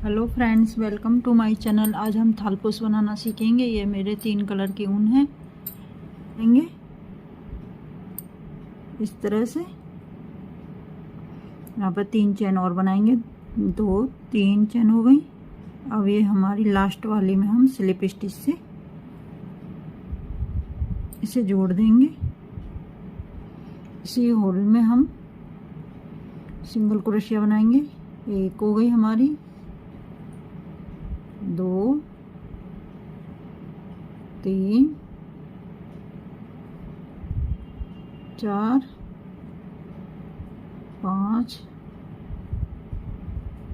Hello friends, welcome to my channel. आज हम थालपोस बनाना सीखेंगे। ये मेरे 3 कलर की ऊन है। लेंगे इस तरह से। यहाँ पर 3 चैन और बनाएंगे। 2 3 चैन हो गई। अब ये हमारी लास्ट वाली में हम स्लिप स्टिच से इसे जोड़ देंगे। इसी होल में हम सिंगल क्रोशिया बनाएंगे। एक हो गई हमारी, 2 3 4 5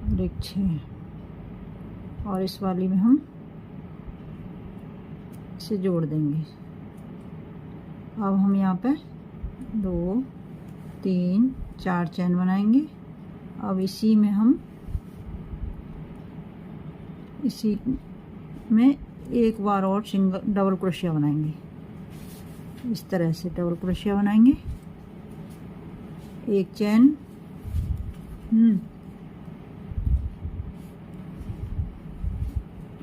और एक 6। और इस वाली में हम इसे जोड़ देंगे। अब हम यहाँ पे 2 3 4 चैन बनाएंगे। अब इसी में हम इसी में एक बार और डबल क्रोशिया बनाएंगे। इस तरह से डबल क्रोशिया बनाएंगे। एक चैन,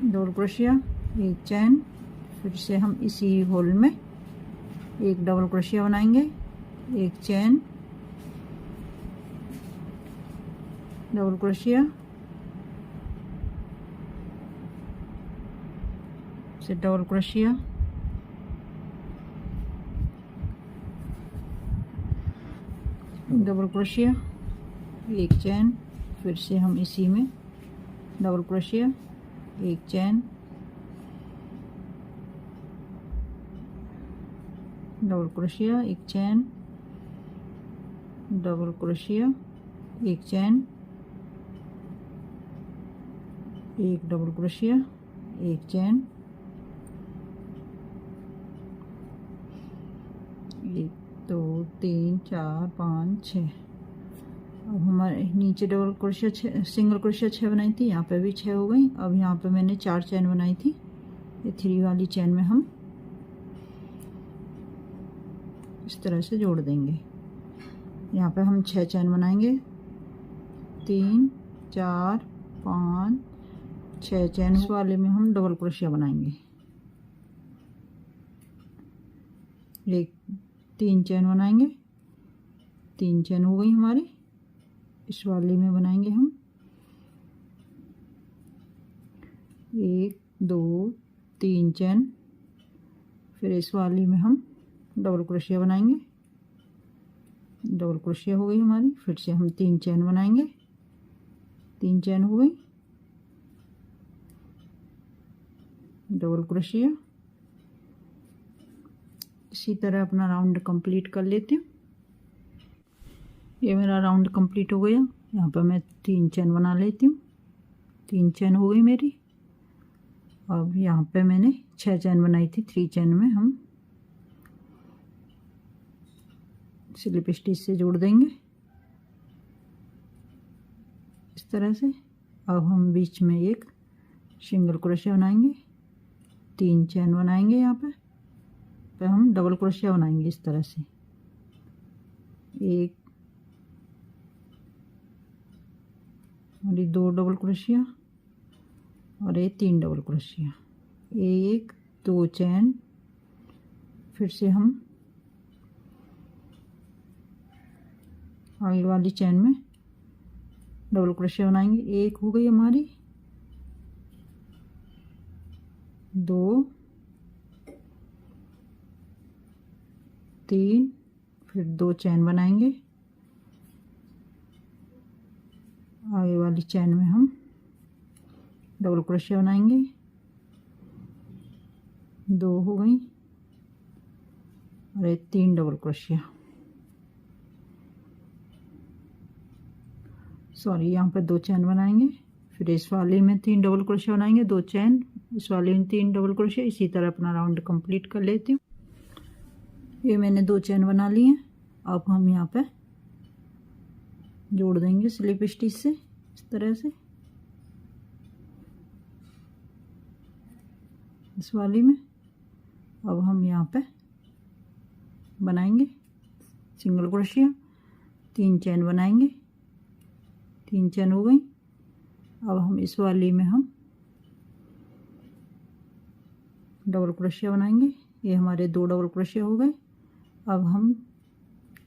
डबल क्रोशिया, एक चैन, फिर से हम इसी होल में एक डबल क्रोशिया बनाएंगे। एक चैन, डबल क्रोशिया, से डबल क्रोशिया, डबल क्रोशिया, एक चैन, फिर से हम इसी में डबल क्रोशिया, एक चैन, डबल क्रोशिया, एक चैन, डबल क्रोशिया, एक चैन, एक डबल क्रोशिया, एक चैन, 1 2 3 4 5 6। अब हमारे नीचे डबल क्रोशिया सिंगल क्रोशिया 6 बनाई थी, यहाँ पे भी 6 हो गई। अब यहाँ पे मैंने 4 चैन बनाई थी। ये 3 वाली चैन में हम इस तरह से जोड़ देंगे। यहाँ पे हम 6 चैन बनाएंगे। 3 4 5 6 चैन। इस वाले में हम डबल क्रोशिया बनाएंगे। एक 3 चैन बनाएंगे। 3 चैन हो गई हमारी। इस वाले में बनाएंगे हम 1 2 3 चैन। फिर इस वाली में हम डबल क्रोशिया बनाएंगे। डबल क्रोशिया हो गई हमारी। फिर से हम 3 चैन बनाएंगे। 3 चैन हो गई। Double crochet. इसी तरह अपना राउंड कंप्लीट कर लेती हूँ। ये मेरा राउंड कंप्लीट हो गया। यहाँ पर मैं 3 चैन बना लेती हूँ। 3 चैन हो गई मेरी। अब यहाँ पे मैंने 6 चैन बनाई थी। 3 चैन में हम स्लिप स्टिच से जोड़ देंगे इस तरह से। अब हम बीच में एक सिंगल क्रोशिया बनाएंगे। 3 चैन बनाएंगे। यहाँ पे हम डबल क्रोशिया बनाएंगे इस तरह से। एक और 2 डबल क्रोशिया और ये 3 डबल क्रोशिया। 1 2 चैन। फिर से हम आगे वाली चैन में डबल क्रोशिया बनाएंगे। एक हो गई हमारी, 2 3, फिर 2 चैन बनाएंगे। आगे वाली चैन में हम डबल क्रोशिया बनाएंगे। 2 हो गई और 3 डबल क्रोशिया। सॉरी, यहाँ पर 2 चैन बनाएंगे। फिर इस वाले में 3 डबल क्रोशिया बनाएंगे। 2 चैन, इस वाले में 3 डबल क्रोशिया। इसी तरह अपना राउंड कंप्लीट कर लेती हूँ। ये मैंने 2 चैन बना ली हैं। अब हम यहाँ पे जोड़ देंगे स्लिप स्टिच से इस तरह से। इस वाली में अब हम यहाँ पे बनाएंगे सिंगल क्रोशिया। 3 चैन बनाएंगे। 3 चैन हो गई। अब हम इस वाली में हम डबल क्रोशिया बनाएंगे। ये हमारे 2 डबल क्रोशिया हो गए। अब हम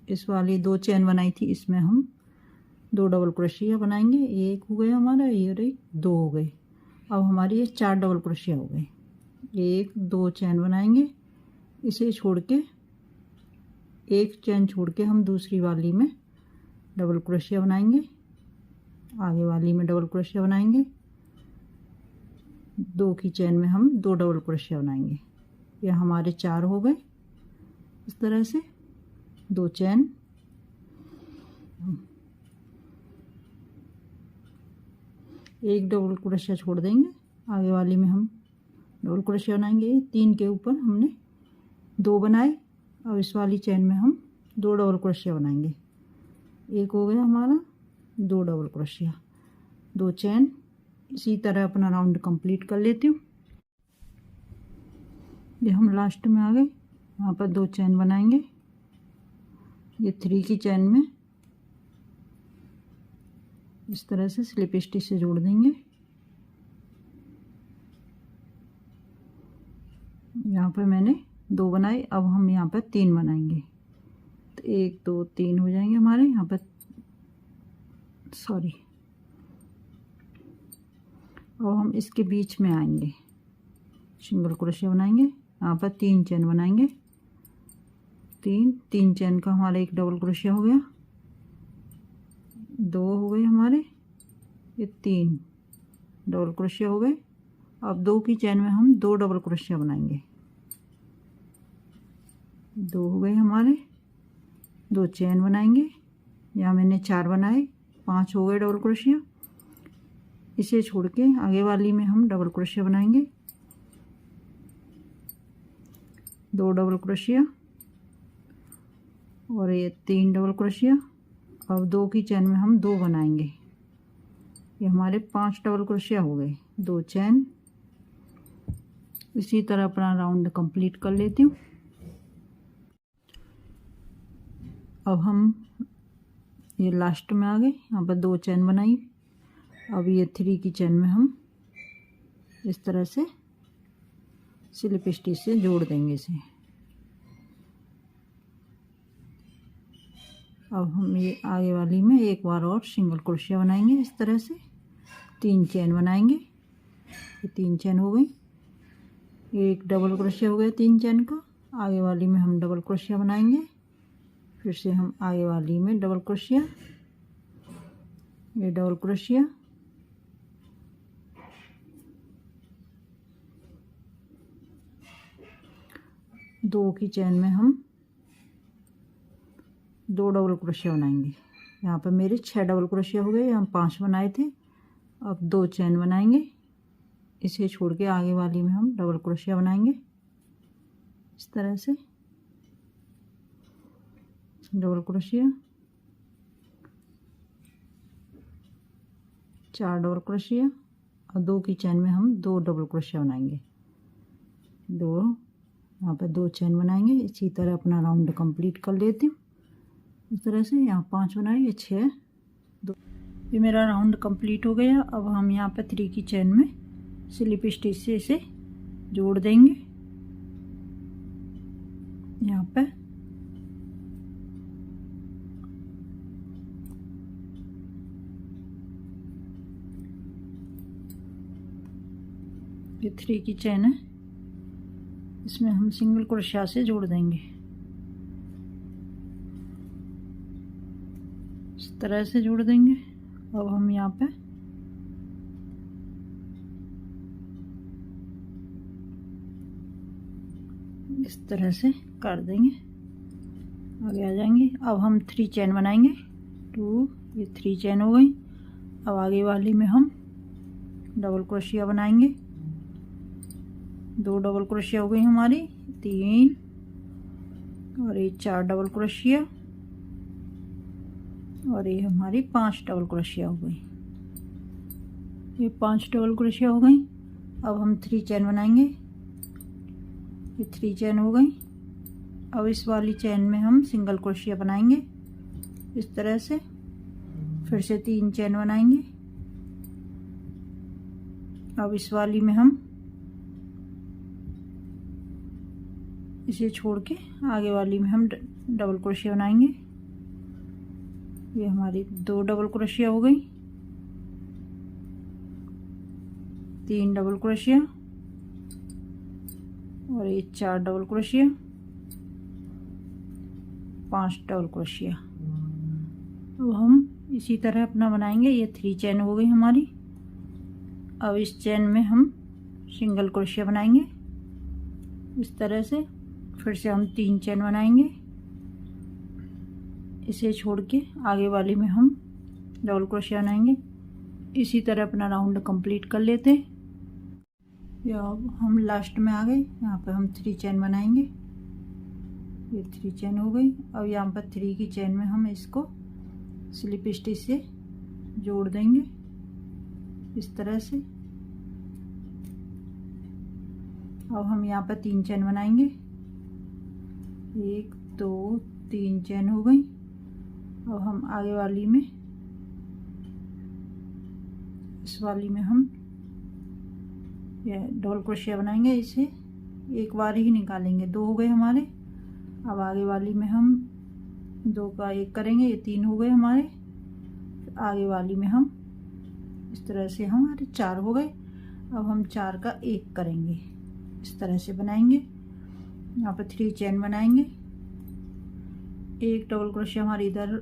इस वाली 2 चेन बनाई थी, इसमें हम 2 डबल क्रोशिया बनाएंगे। एक हो गया हमारा, ये और एक 2 हो गए। अब हमारी ये 4 डबल क्रोशिया हो गए। 1 2 चेन बनाएंगे, इसे छोड़ के एक चेन छोड़ के हम दूसरी वाली में डबल क्रोशिया बनाएंगे। आगे वाली में डबल क्रोशिया बनाएंगे। 2 की चेन में हम 2 डबल क्रोशिया बनाएंगे। यह हमारे 4 हो गए। इस तरह से 2 चेन, एक डबल क्रोशिया छोड़ देंगे। आगे वाली में हम डबल क्रोशिया बनाएंगे। 3 के ऊपर हमने 2 बनाए। अब इस वाली चेन में हम 2 डबल क्रोशिया बनाएंगे। एक हो गया हमारा, 2 डबल क्रोशिया, 2 चेन। इसी तरह अपना राउंड कंप्लीट कर लेती हूँ। ये हम लास्ट में आ गए। यहाँ पर 2 चेन बनाएंगे। ये 3 की चेन में इस तरह से स्लिप स्टिच से जोड़ देंगे। यहाँ पर मैंने 2 बनाए। अब हम यहाँ पर 3 बनाएंगे, तो 1 2 3 हो जाएंगे हमारे यहाँ पर। सॉरी, अब हम इसके बीच में आएंगे, सिंगल क्रोशिया बनाएंगे। यहाँ पर 3 चेन बनाएंगे। 3 चेन का हमारा एक डबल क्रोशिया हो गया। 2 हो गए हमारे, ये 3 डबल क्रोशिया हो गए। अब 2 की चेन में हम 2 डबल क्रोशिया बनाएंगे। 2 हो गए हमारे, 2 चेन बनाएंगे। यहाँ मैंने 4 बनाए, 5 हो गए डबल क्रोशिया। इसे छोड़ के आगे वाली में हम डबल क्रोशिया बनाएंगे। 2 डबल क्रोशिया और ये 3 डबल क्रोशिया। अब 2 की चेन में हम 2 बनाएंगे। ये हमारे 5 डबल क्रोशिया हो गए। 2 चेन। इसी तरह अपना राउंड कंप्लीट कर लेती हूँ। अब हम ये लास्ट में आ गए। यहाँ पर 2 चेन बनाई। अब ये 3 की चेन में हम इस तरह से स्लिप स्टिच से जोड़ देंगे इसे। अब हम ये आगे वाली में एक बार और सिंगल क्रोशिया बनाएंगे। इस तरह से 3 चेन बनाएंगे। ये 3 चेन हो गई। एक डबल क्रोशिया हो गया 3 चेन का। आगे वाली में हम डबल क्रोशिया बनाएंगे। फिर से हम आगे वाली में डबल क्रोशिया, ये डबल क्रोशिया, दो की चेन में हम 2 डबल क्रोशिया बनाएंगे। यहाँ पर मेरे 6 डबल क्रोशिया हो गए। हम 5 बनाए थे। अब 2 चेन बनाएंगे। इसे छोड़ के आगे वाली में हम डबल क्रोशिया बनाएंगे। इस तरह से डबल क्रोशिया, 4 डबल क्रोशिया और 2 की चेन में हम 2 डबल क्रोशिया बनाएंगे। 2, यहाँ पर 2 चेन बनाएंगे। इसी तरह अपना राउंड कंप्लीट कर लेती हूँ। इस तरह से यहाँ 5 बनाए, ये 6, 2। ये मेरा राउंड कंप्लीट हो गया। अब हम यहाँ पर 3 की चेन में स्लिप स्टिच से इसे जोड़ देंगे। यहाँ पर ये 3 की चेन है, इसमें हम सिंगल क्रोशिया से जोड़ देंगे। इस तरह से जोड़ देंगे। अब हम यहाँ पे इस तरह से कर देंगे, आगे आ जाएंगे। अब हम 3 चेन बनाएंगे। 2, ये 3 चेन हो गई। अब आगे वाली में हम डबल क्रोशिया बनाएंगे। 2 डबल क्रोशिया हो गई हमारी, 3 और ये 4 डबल क्रोशिया और ये हमारी 5 डबल क्रोशिया हो गई। ये 5 डबल क्रोशिया हो गई। अब हम 3 चेन बनाएंगे। ये 3 चेन हो गई। अब इस वाली चेन में हम सिंगल क्रोशिया बनाएंगे इस तरह से। फिर से 3 चेन बनाएंगे। अब इस वाली में हम इसे छोड़ के आगे वाली में हम डबल क्रोशिया बनाएंगे। ये हमारी 2 डबल क्रोशिया हो गई, 3 डबल क्रोशिया और ये 4 डबल क्रोशिया, 5 डबल क्रोशिया। तो हम इसी तरह अपना बनाएंगे। ये 3 चेन हो गई हमारी। अब इस चेन में हम सिंगल क्रोशिया बनाएंगे इस तरह से। फिर से हम 3 चेन बनाएंगे, इसे छोड़ के आगे वाली में हम डबल क्रोशिया बनाएंगे। इसी तरह अपना राउंड कंप्लीट कर लेते हैं। अब हम लास्ट में आ गए। यहाँ पे हम 3 चेन बनाएंगे। ये 3 चेन हो गई। अब यहाँ पर 3 की चेन में हम इसको स्लिप स्टिच से जोड़ देंगे इस तरह से। अब हम यहाँ पर 3 चेन बनाएंगे। 1 2 3 चेन हो गई। अब हम आगे वाली में इस वाली में हम डबल क्रोशिया बनाएंगे। इसे एक बार ही निकालेंगे। 2 हो गए हमारे। अब आगे वाली में हम 2 का 1 करेंगे। ये 3 हो गए हमारे। आगे वाली में हम इस तरह से हमारे 4 हो गए। अब हम 4 का 1 करेंगे, इस तरह से बनाएंगे। यहाँ पर 3 चेन बनाएंगे। 1 डबल क्रोशिया हमारी इधर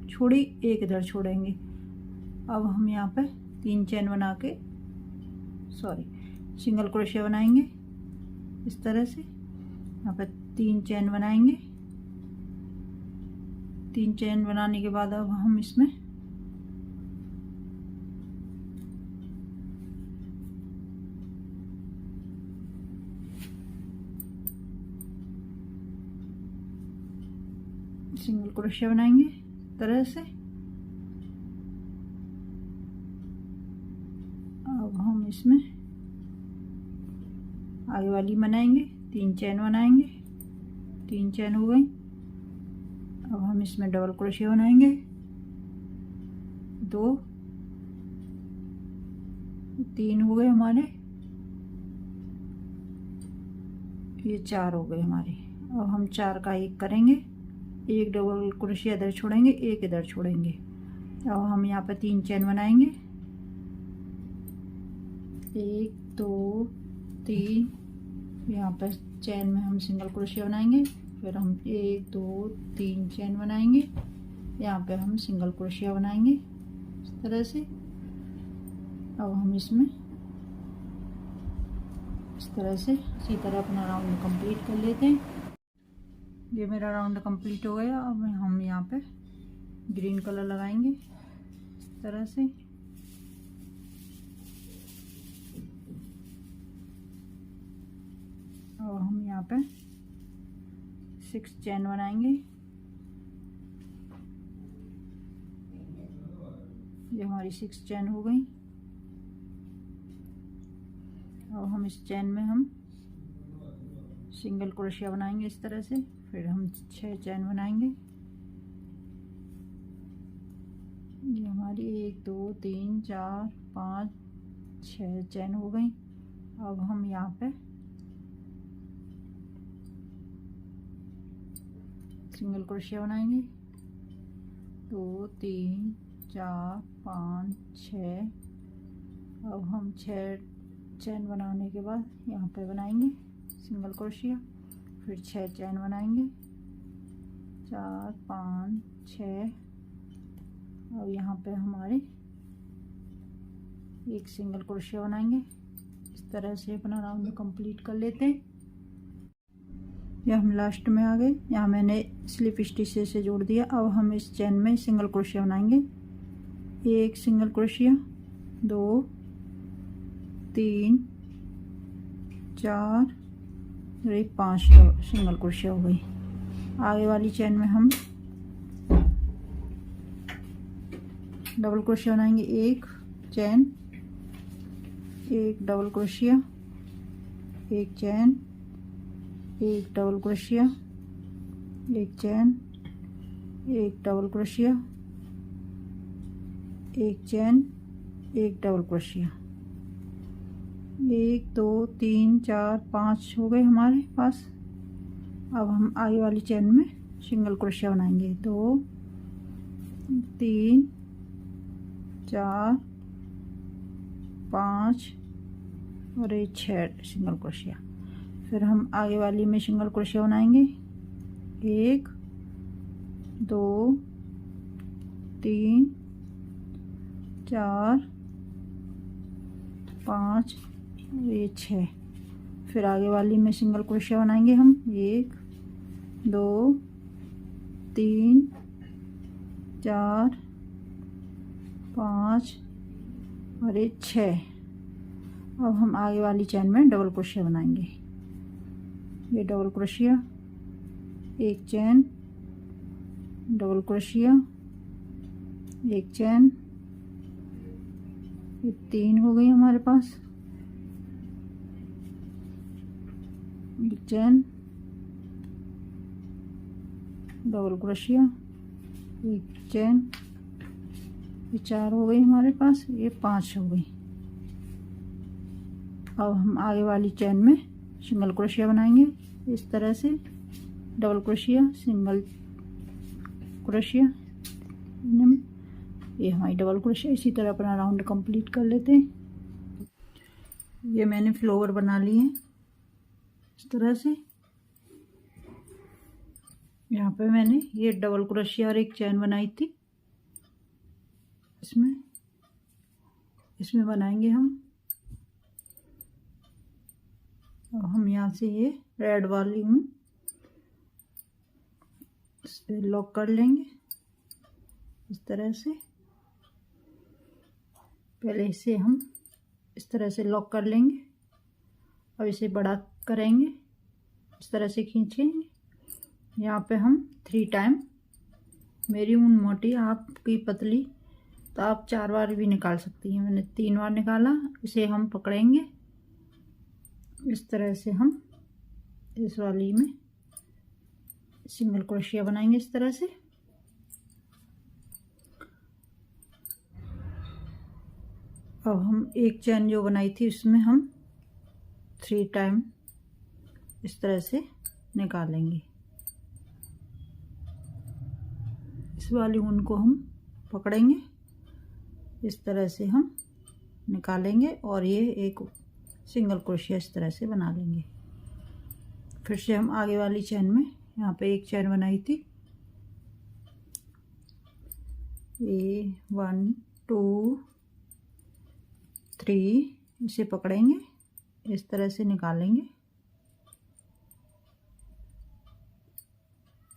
छोड़ी, 1 इधर छोड़ेंगे। अब हम यहाँ पे 3 चेन बना के सिंगल क्रोशिया बनाएंगे इस तरह से। यहाँ पर 3 चेन बनाएंगे। 3 चेन बनाने के बाद अब हम इसमें सिंगल क्रोशिया बनाएंगे इस तरह से। अब हम इसमें आगे वाली बनाएंगे। 3 चेन बनाएंगे। 3 चेन हो गई। अब हम इसमें डबल क्रोशिया बनाएंगे। 2 3 हो गए हमारे। ये 4 हो गए हमारे। अब हम 4 का 1 करेंगे। 1 डबल क्रोशिया इधर छोड़ेंगे, 1 इधर छोड़ेंगे। अब हम यहाँ पर 3 चेन बनाएंगे। 1 2 3। यहाँ पर चेन में हम सिंगल क्रोशिया बनाएंगे। फिर हम 1 2 3 चेन बनाएंगे। यहाँ पे हम सिंगल क्रोशिया बनाएंगे इस तरह से। अब हम इसमें इस तरह से इसी तरह अपना राउंड कंप्लीट कर लेते हैं। ये मेरा राउंड कंप्लीट हो गया। अब हम यहाँ पे ग्रीन कलर लगाएंगे इस तरह से। और हम यहाँ पे 6 चेन बनाएंगे। ये हमारी 6 चेन हो गई। और हम इस चेन में हम सिंगल क्रोशिया बनाएंगे इस तरह से। फिर हम 6 चेन बनाएंगे। ये हमारी 1 2 3 4 5 6 चेन हो गई। अब हम यहाँ पे सिंगल क्रोशिया बनाएंगे। 2 3 4 5 6। अब हम 6 चेन बनाने के बाद यहाँ पे बनाएंगे सिंगल क्रोशिया। फिर 6 चेन बनाएंगे। 4 5 6। और यहाँ पे हमारे 1 सिंगल क्रोशिया बनाएंगे। इस तरह से अपना राउंड कंप्लीट कर लेते हैं। यह हम लास्ट में आ गए। यहाँ मैंने स्लिप स्टिच से जोड़ दिया। अब हम इस चेन में सिंगल क्रोशिया बनाएंगे। 1 सिंगल क्रोशिया, 2 3 4 और 1 5 सिंगल क्रोशिया हो गई। आगे वाली चेन में हम डबल क्रोशिया बनाएंगे। 1 chain, 1 double crochet, 1 chain, 1 double crochet, 1 chain, 1 double crochet, 1 chain, 1 double crochet. 1 2 3 4 5 हो गए हमारे पास। अब हम आगे वाली चेन में सिंगल क्रोशिया बनाएंगे। 2 3 4 5 और ये 6 सिंगल क्रोशिया। फिर हम आगे वाली में सिंगल क्रोशिया बनाएंगे। 1 2 3 4 5 और ये 6। फिर आगे वाली में सिंगल क्रोशिया बनाएंगे हम। 1 2 3 4 5 और ये 6। अब हम आगे वाली चेन में डबल क्रोशिया बनाएंगे। ये डबल क्रोशिया, एक चेन, डबल क्रोशिया, एक चेन, ये 3 हो गई हमारे पास। एक चेन, डबल क्रोशिया, एक चेन, ये 4 हो गई हमारे पास। ये 5 हो गई। अब हम आगे वाली चेन में सिंगल क्रोशिया बनाएंगे इस तरह से। डबल क्रोशिया, सिंगल क्रोशिया, ये हमारी डबल क्रोशिया। इसी तरह अपना राउंड कंप्लीट कर लेते हैं। ये मैंने फ्लावर बना लिए हैं इस तरह से। यहाँ पे मैंने ये डबल क्रोशिया और एक चेन बनाई थी। इसमें बनाएंगे हम। अब हम यहाँ से ये रेड वाली हूँ इसे लॉक कर लेंगे इस तरह से। पहले इसे हम इस तरह से लॉक कर लेंगे। अब इसे बड़ा करेंगे, इस तरह से खींचेंगे। यहाँ पे हम 3 टाइम, मेरी ऊन मोटी आपकी पतली तो आप 4 बार भी निकाल सकती हैं। मैंने 3 बार निकाला। इसे हम पकड़ेंगे इस तरह से। हम इस वाली में सिंगल क्रोशिया बनाएंगे इस तरह से। अब हम एक चेन जो बनाई थी उसमें हम 3 टाइम इस तरह से निकालेंगे। इस वाली ऊन को हम पकड़ेंगे इस तरह से, हम निकालेंगे और ये एक सिंगल क्रोशिया इस तरह से बना लेंगे। फिर से हम आगे वाली चेन में, यहाँ पे एक चेन बनाई थी, ये 1 2 3, इसे पकड़ेंगे इस तरह से निकालेंगे।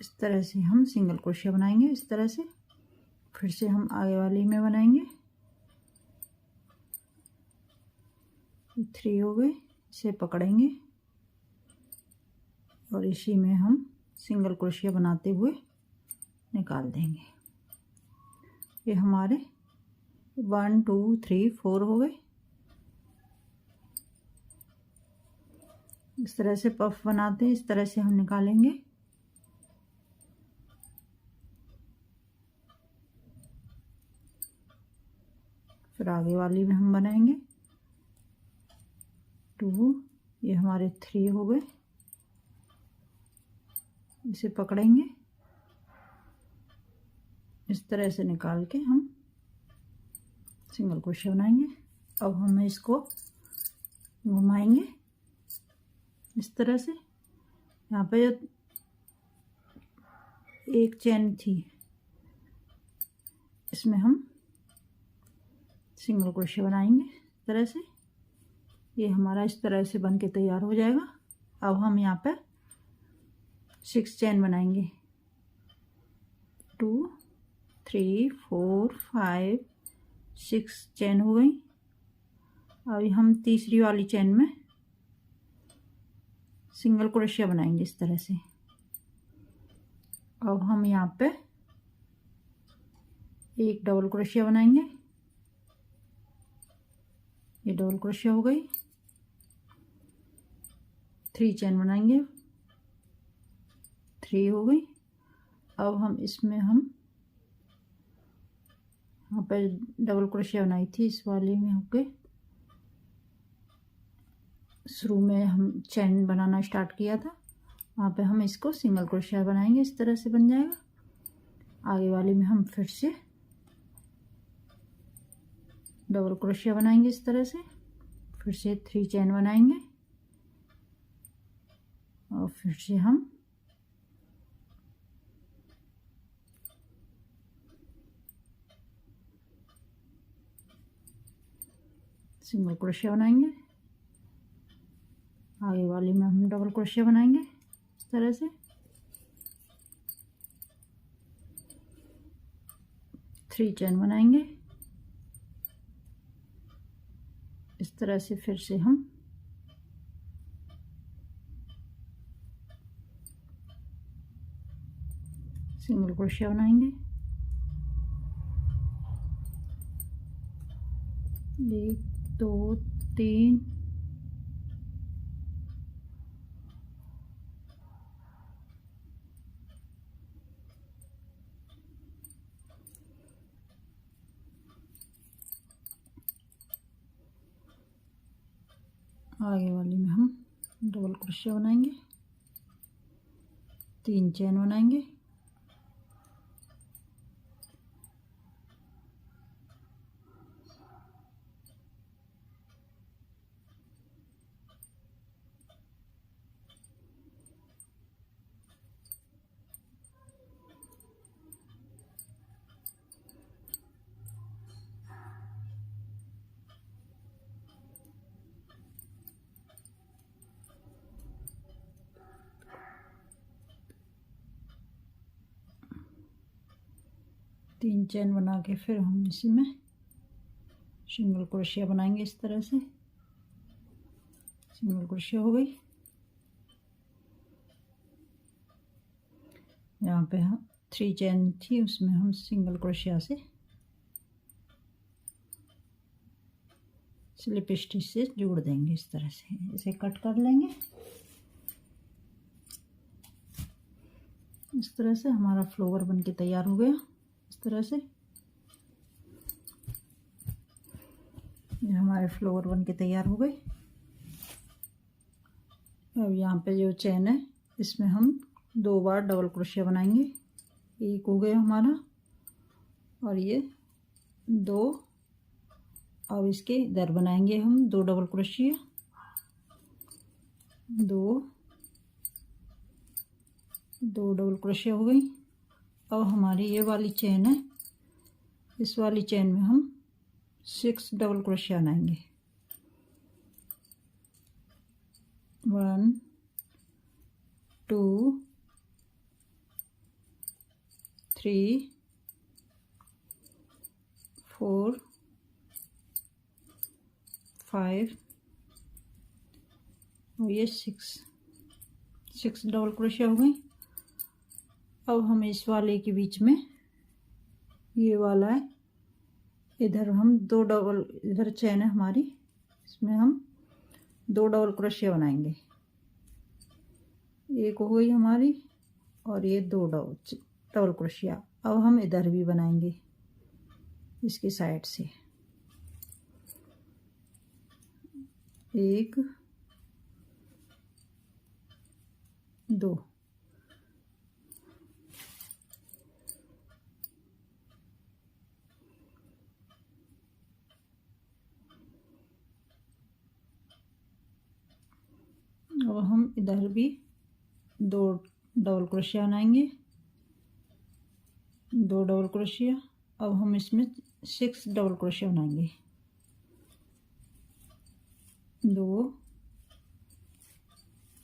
इस तरह से हम सिंगल क्रोशिया बनाएंगे इस तरह से। फिर से हम आगे वाली में बनाएंगे। 3 हो गए। इसे पकड़ेंगे और इसी में हम सिंगल क्रोशिया बनाते हुए निकाल देंगे। ये हमारे 1 2 3 4 हो गए। इस तरह से पफ बनाते हैं, इस तरह से हम निकालेंगे। फिर आगे वाली में हम बनाएंगे 2, ये हमारे 3 हो गए। इसे पकड़ेंगे इस तरह से निकाल के हम सिंगल क्रोशिया बनाएंगे। अब हम इसको घुमाएंगे इस तरह से। यहाँ पे एक चेन थी, इसमें हम सिंगल क्रोशिया बनाएंगे इस तरह से। ये हमारा इस तरह से बन के तैयार हो जाएगा। अब हम यहाँ पे 6 चेन बनाएंगे। 2 3 4 5 6 चेन हो गई। अब हम तीसरी वाली चेन में सिंगल क्रोशिया बनाएंगे इस तरह से। अब हम यहाँ पे एक डबल क्रोशिया बनाएंगे। ये डबल क्रोशिया हो गई। 3 चेन बनाएंगे, 3 हो गई। अब हम इसमें हम यहाँ पर डबल क्रोशिया बनाई थी इस वाली में होके शुरू में हम चैन बनाना स्टार्ट किया था, वहाँ पे हम इसको सिंगल क्रोशिया बनाएंगे। इस तरह से बन जाएगा। आगे वाली में हम फिर से डबल क्रोशिया बनाएंगे इस तरह से, फिर से 3 चैन बनाएंगे और फिर से हम सिंगल क्रोशिया बनाएंगे। आगे वाली में हम डबल क्रोशिया बनाएंगे इस तरह से, 3 चैन बनाएंगे इस तरह से। फिर से हम सिंगल क्रोशिया बनाएंगे, 1 2 3 आगे वाली में हम डबल क्रोशिया बनाएंगे, 3 चैन बनाएंगे, तीन चैन बना के फिर हम इसी में सिंगल क्रोशिया बनाएंगे इस तरह से। सिंगल क्रोशिया हो गई। यहाँ पे हम 3 चैन थी, उसमें हम सिंगल क्रोशिया से स्लिप स्टिच से जोड़ देंगे इस तरह से। इसे कट कर लेंगे इस तरह से। हमारा फ्लावर बन के तैयार हो गया इस तरह से। ये हमारे फ्लावर बन के तैयार हो गए। अब यहाँ पे जो चैन है इसमें हम 2 बार डबल क्रोशिया बनाएंगे। एक हो गया हमारा और ये 2। अब इसके इधर बनाएंगे हम 2 डबल क्रोशिया, 2 डबल क्रोशिया हो गई। अब हमारी ये वाली चैन है, इस वाली चैन में हम 6 डबल क्रोशिया बनाएंगे। 1 2 3 4 5 और ये 6 डबल क्रोशिया हो गई। अब हम इस वाले के बीच में, ये वाला है, इधर हम 2 डबल, इधर चैन है हमारी, इसमें हम 2 डबल क्रोशिया बनाएंगे। एक हो गई हमारी और ये 2 डबल क्रोशिया। अब हम इधर भी बनाएंगे इसकी साइड से 1 2। अब हम इधर भी 2 डबल क्रोशिया बनाएंगे, 2 डबल क्रोशिया। अब हम इसमें 6 डबल क्रोशिया बनाएंगे। 2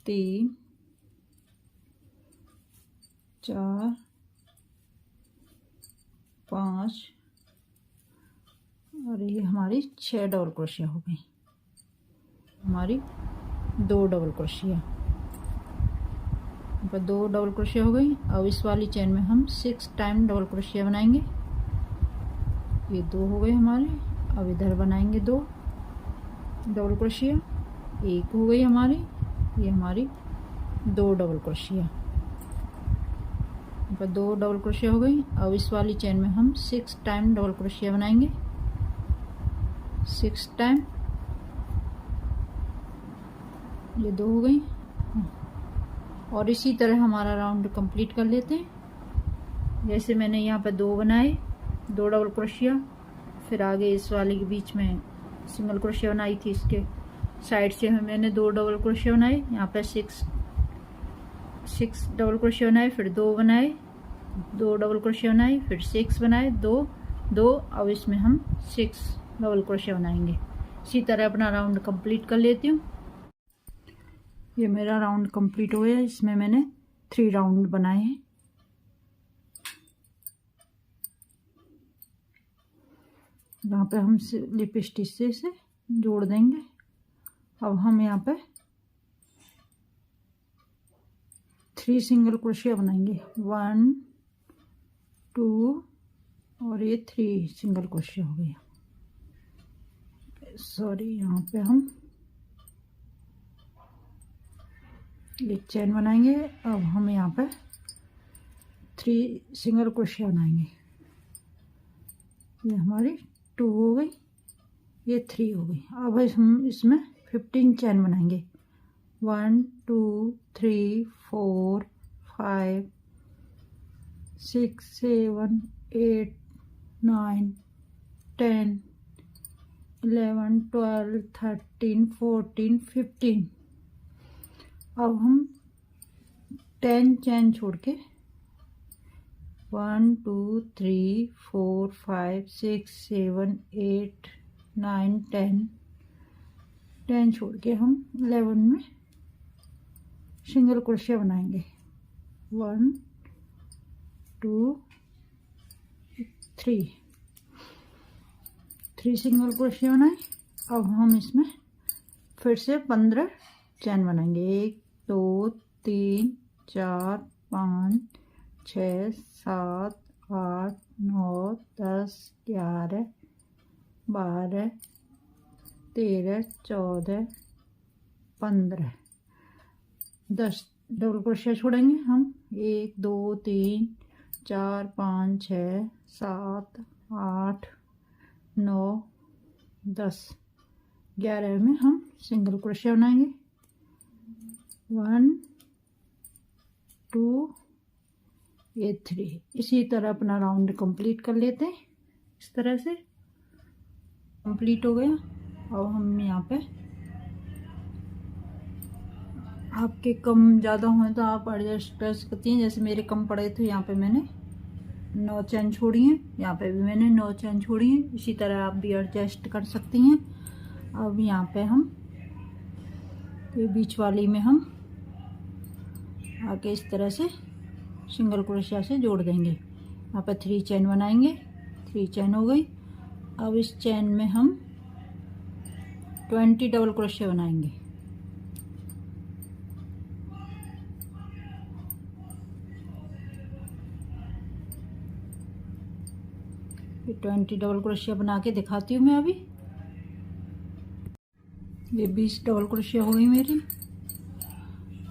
3 4 5 और ये हमारी 6 डबल क्रोशिया हो गई। हमारी 2 डबल क्रोशिया, 2 डबल क्रोशिया हो गई। अब इस वाली चैन में हम 6 टाइम डबल क्रोशिया बनाएंगे। ये 2 हो गए हमारे। अब इधर बनाएंगे 2 डबल क्रोशिया। 1 हो गई हमारी, ये हमारी 2 डबल क्रोशिया, 2 डबल क्रोशिया हो गई। अब इस वाली चैन में हम 6 टाइम डबल क्रोशिया बनाएंगे। 6 टाइम ये 2 हो गई। और इसी तरह हमारा राउंड कंप्लीट कर लेते हैं। जैसे मैंने यहाँ पे 2 बनाए, 2 डबल क्रोशिया, फिर आगे इस वाले के बीच में सिंगल क्रोशिया बनाई थी, इसके साइड से मैंने 2 डबल क्रोशिया बनाए, यहाँ पे 6 डबल क्रोशिया बनाए, फिर 2 बनाए, 2 डबल क्रोशिया बनाए, फिर 6 बनाए, 2 2। अब इसमें हम 6 डबल क्रोशिया बनाएंगे। इसी तरह अपना राउंड कंप्लीट कर लेती हूँ। ये मेरा राउंड कंप्लीट हो गया। इसमें मैंने 3 राउंड बनाए हैं। यहाँ पे हम लिप स्टिच से जोड़ देंगे। अब हम यहाँ पे 3 सिंगल क्रोशिया बनाएंगे, 1 2 और ये 3 सिंगल क्रोशिया हो गया। सॉरी, यहाँ पे हम एक चेन बनाएंगे। अब हम यहाँ पे 3 सिंगल क्रोशिया बनाएंगे। ये हमारी 2 हो गई, ये 3 हो गई। अब हम इसमें 15 चेन बनाएंगे, 1 2 3 4 5 6 7 8 9 10 11 12 13 14 15। अब हम 10 चेन छोड़ के 1 2 3 4 5 6 7 8 9 10 छोड़ के हम 11 में सिंगल क्रोशिया बनाएंगे, 1 2 3 सिंगल क्रोशिया बनाए। अब हम इसमें फिर से 15 चेन बनाएंगे, 1 2 3 4 5 6 7 8 9 10 11 12 13 14 15 10 डबल क्रोशिया छोड़ेंगे हम, 1 2 3 4 5 6 7 8 9 10 11 में हम सिंगल क्रोशिया बनाएंगे, 1 2 ये 3। इसी तरह अपना राउंड कंप्लीट कर लेते हैं। इस तरह से कंप्लीट हो गया। अब हम यहाँ पे आपके कम ज़्यादा हो तो आप एडजस्ट कर सकती हैं। जैसे मेरे कम पड़े थे, यहाँ पे मैंने 9 चैन छोड़ी हैं, यहाँ पे भी मैंने 9 चैन छोड़ी हैं। इसी तरह आप भी एडजस्ट कर सकती हैं। अब यहाँ पे हम ये बीच वाली में हम आके इस तरह से सिंगल क्रोशिया से जोड़ देंगे। यहाँ पे 3 चैन बनाएंगे, 3 चैन हो गई। अब इस चैन में हम 20 डबल क्रोशिया बनाएंगे। ये 20 डबल क्रोशिया बना के दिखाती हूँ मैं अभी। ये 20 डबल क्रोशिया हो गई मेरी।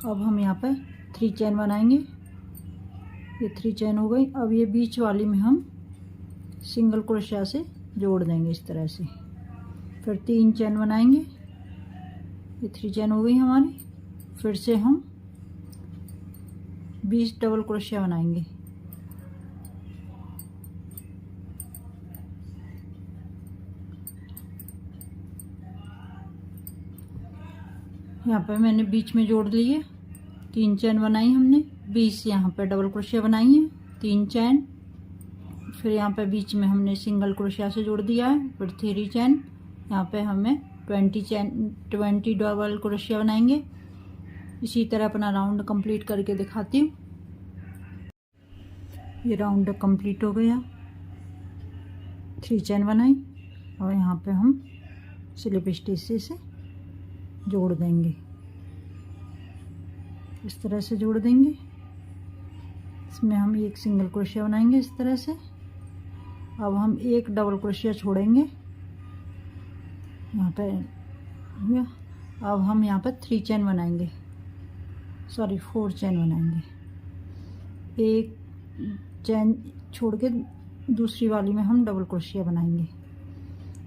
अब हम यहाँ पर 3 चैन बनाएंगे। ये 3 चैन हो गई। अब ये बीच वाली में हम सिंगल क्रोशिया से जोड़ देंगे इस तरह से। फिर 3 चैन बनाएंगे। ये 3 चैन हो गई हमारी। फिर से हम 20 डबल क्रोशिया बनाएंगे। यहाँ पे मैंने बीच में जोड़ लिए, 3 चैन बनाई हमने, 20 यहाँ पे डबल क्रोशिया बनाई है, 3 चैन। फिर यहाँ पे बीच में हमने सिंगल क्रोशिया से जोड़ दिया है। फिर 3 चैन, यहाँ पे हमें 20 डबल क्रोशिया बनाएंगे। इसी तरह अपना राउंड कंप्लीट करके दिखाती हूँ। ये राउंड कंप्लीट हो गया। 3 चैन बनाई और यहाँ पे हम स्लिप स्टिच से जोड़ देंगे। इस तरह से जोड़ देंगे। इसमें हम एक सिंगल क्रोशिया बनाएंगे इस तरह से। अब हम एक डबल क्रोशिया छोड़ेंगे यहाँ पे। अब हम यहाँ पर 3 चैन बनाएंगे, सॉरी 4 चैन बनाएंगे। एक चैन छोड़ के दूसरी वाली में हम डबल क्रोशिया बनाएंगे।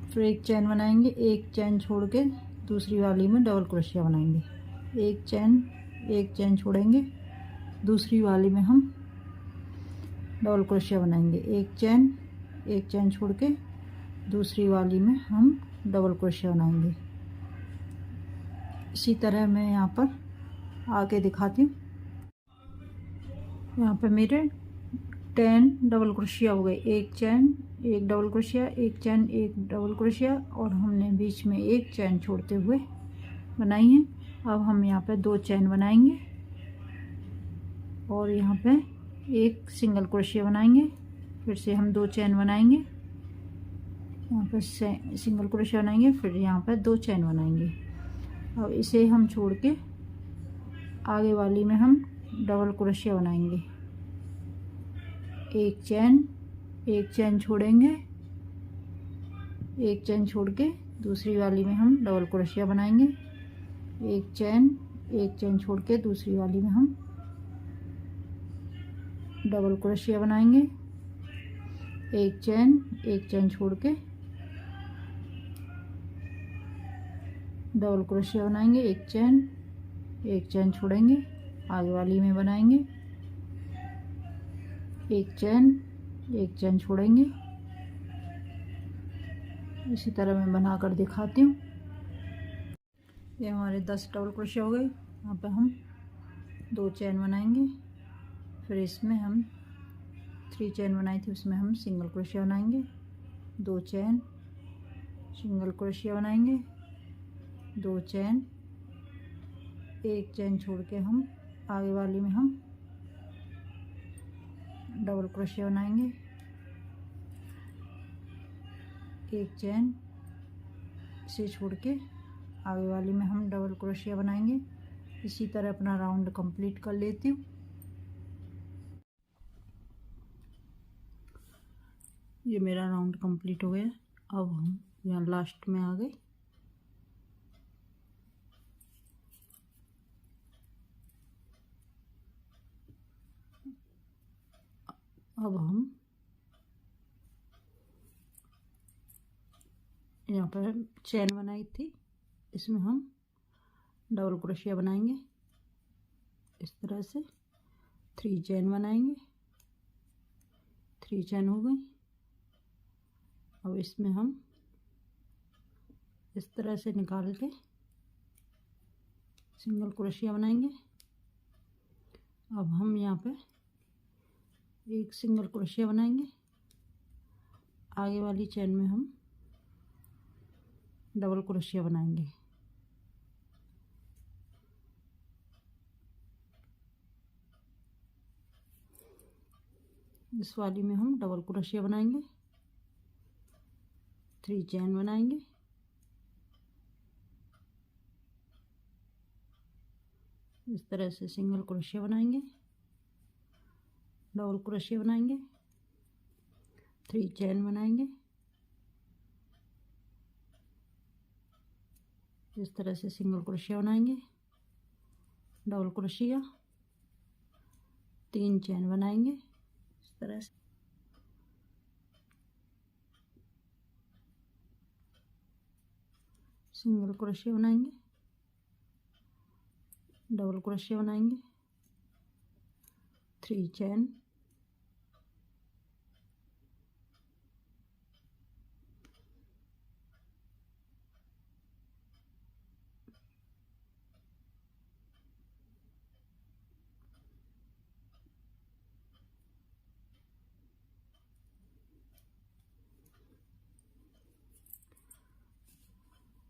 फिर एक चैन बनाएंगे, एक चैन छोड़ के दूसरी वाली में डबल क्रोशिया बनाएंगे। एक चैन छोड़ेंगे, दूसरी वाली में हम डबल क्रोशिया बनाएंगे। एक चैन छोड़ के दूसरी वाली में हम डबल क्रोशिया बनाएंगे। इसी तरह मैं यहाँ पर आगे दिखाती हूँ। यहाँ पे मेरे 10 डबल क्रोशिया हो गए। एक चैन, एक डबल क्रोशिया, एक चैन, एक डबल क्रोशिया, और हमने बीच में एक चैन छोड़ते हुए बनाई है। अब हम यहाँ पे 2 चैन बनाएंगे और यहाँ पे एक सिंगल क्रोशिया बनाएंगे। फिर से हम 2 चैन बनाएंगे, यहाँ पे सिंगल क्रोशिया बनाएंगे, फिर यहाँ पे 2 चैन बनाएंगे। अब इसे हम छोड़ के आगे वाली में हम डबल क्रोशिया बनाएंगे। एक चैन छोड़ेंगे, एक चैन छोड़ के दूसरी वाली में हम डबल क्रोशिया बनाएंगे। एक चैन छोड़ के दूसरी वाली में हम डबल क्रोशिया बनाएंगे। एक चैन छोड़ के डबल क्रोशिया बनाएंगे। एक चैन छोड़ेंगे, आगे वाली में बनाएंगे। एक चैन छोड़ेंगे। इसी तरह मैं बनाकर दिखाती हूँ। ये हमारे 10 डबल क्रोशिया हो गए। यहाँ पे हम 2 चैन बनाएंगे, फिर इसमें हम 3 चैन बनाई थी, उसमें हम सिंगल क्रोशिया बनाएंगे। 2 चैन, सिंगल क्रोशिया बनाएंगे। 2 चैन, एक चैन छोड़ के हम आगे वाली में हम डबल क्रोशिया बनाएंगे। एक चैन से छोड़ के आगे वाली में हम डबल क्रोशिया बनाएंगे। इसी तरह अपना राउंड कंप्लीट कर लेती हूँ। ये मेरा राउंड कंप्लीट हो गया। अब हम यहाँ लास्ट में आ गए। अब हम यहाँ पर चैन बनाई थी, इसमें हम डबल क्रोशिया बनाएंगे। इस तरह से 3 चैन बनाएंगे। 3 चैन हो गई। अब इसमें हम इस तरह से निकाल के सिंगल क्रोशिया बनाएंगे। अब हम यहाँ पे एक सिंगल क्रोशिया बनाएंगे। आगे वाली चैन में हम डबल क्रोशिया बनाएंगे। इस वाली में हम डबल क्रोशिया बनाएंगे। 3 चैन बनाएंगे। इस तरह से सिंगल क्रोशिया बनाएंगे, डबल क्रोशिया बनाएंगे, 3 चैन बनाएंगे। इस तरह से सिंगल क्रोशिया बनाएंगे, डबल क्रोशिया, 3 चैन बनाएंगे। इस तरह से सिंगल क्रोशिया बनाएंगे, डबल क्रोशिया बनाएंगे, 3 चैन,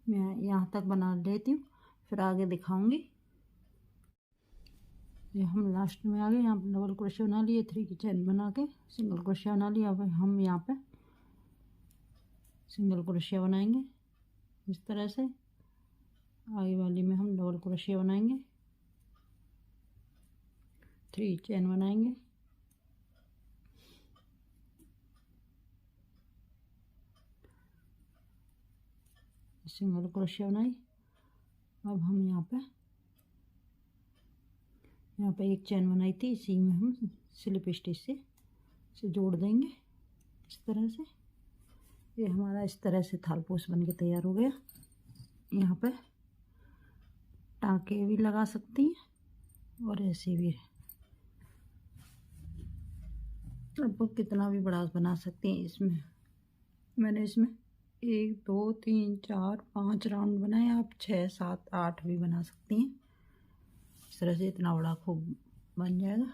मैं यहाँ तक बना लेती हूँ, फिर आगे दिखाऊंगी। ये हम लास्ट में आ गए। यहाँ पर डबल क्रोशिया बना लिए, 3 की चैन बना के सिंगल क्रोशिया बना लिया। अब हम यहाँ पे सिंगल क्रोशिया बनाएंगे। इस तरह से आगे वाली में हम डबल क्रोशिया बनाएंगे, 3 चैन बनाएंगे। सिंगल क्रोशिया बनाई। अब हम यहाँ पे एक चैन बनाई थी, इसी में हम स्लिप स्टिच से जोड़ देंगे। इस तरह से ये हमारा इस तरह से थालपोश बन के तैयार हो गया। यहाँ पे टाँके भी लगा सकती हैं और ऐसे भी आपको कितना भी बड़ा बना सकती हैं। इसमें मैंने इसमें 1 2 3 4 5 राउंड बनाए, आप 6 7 8 भी बना सकती हैं। इस तरह से इतना बड़ा खूब बन जाएगा।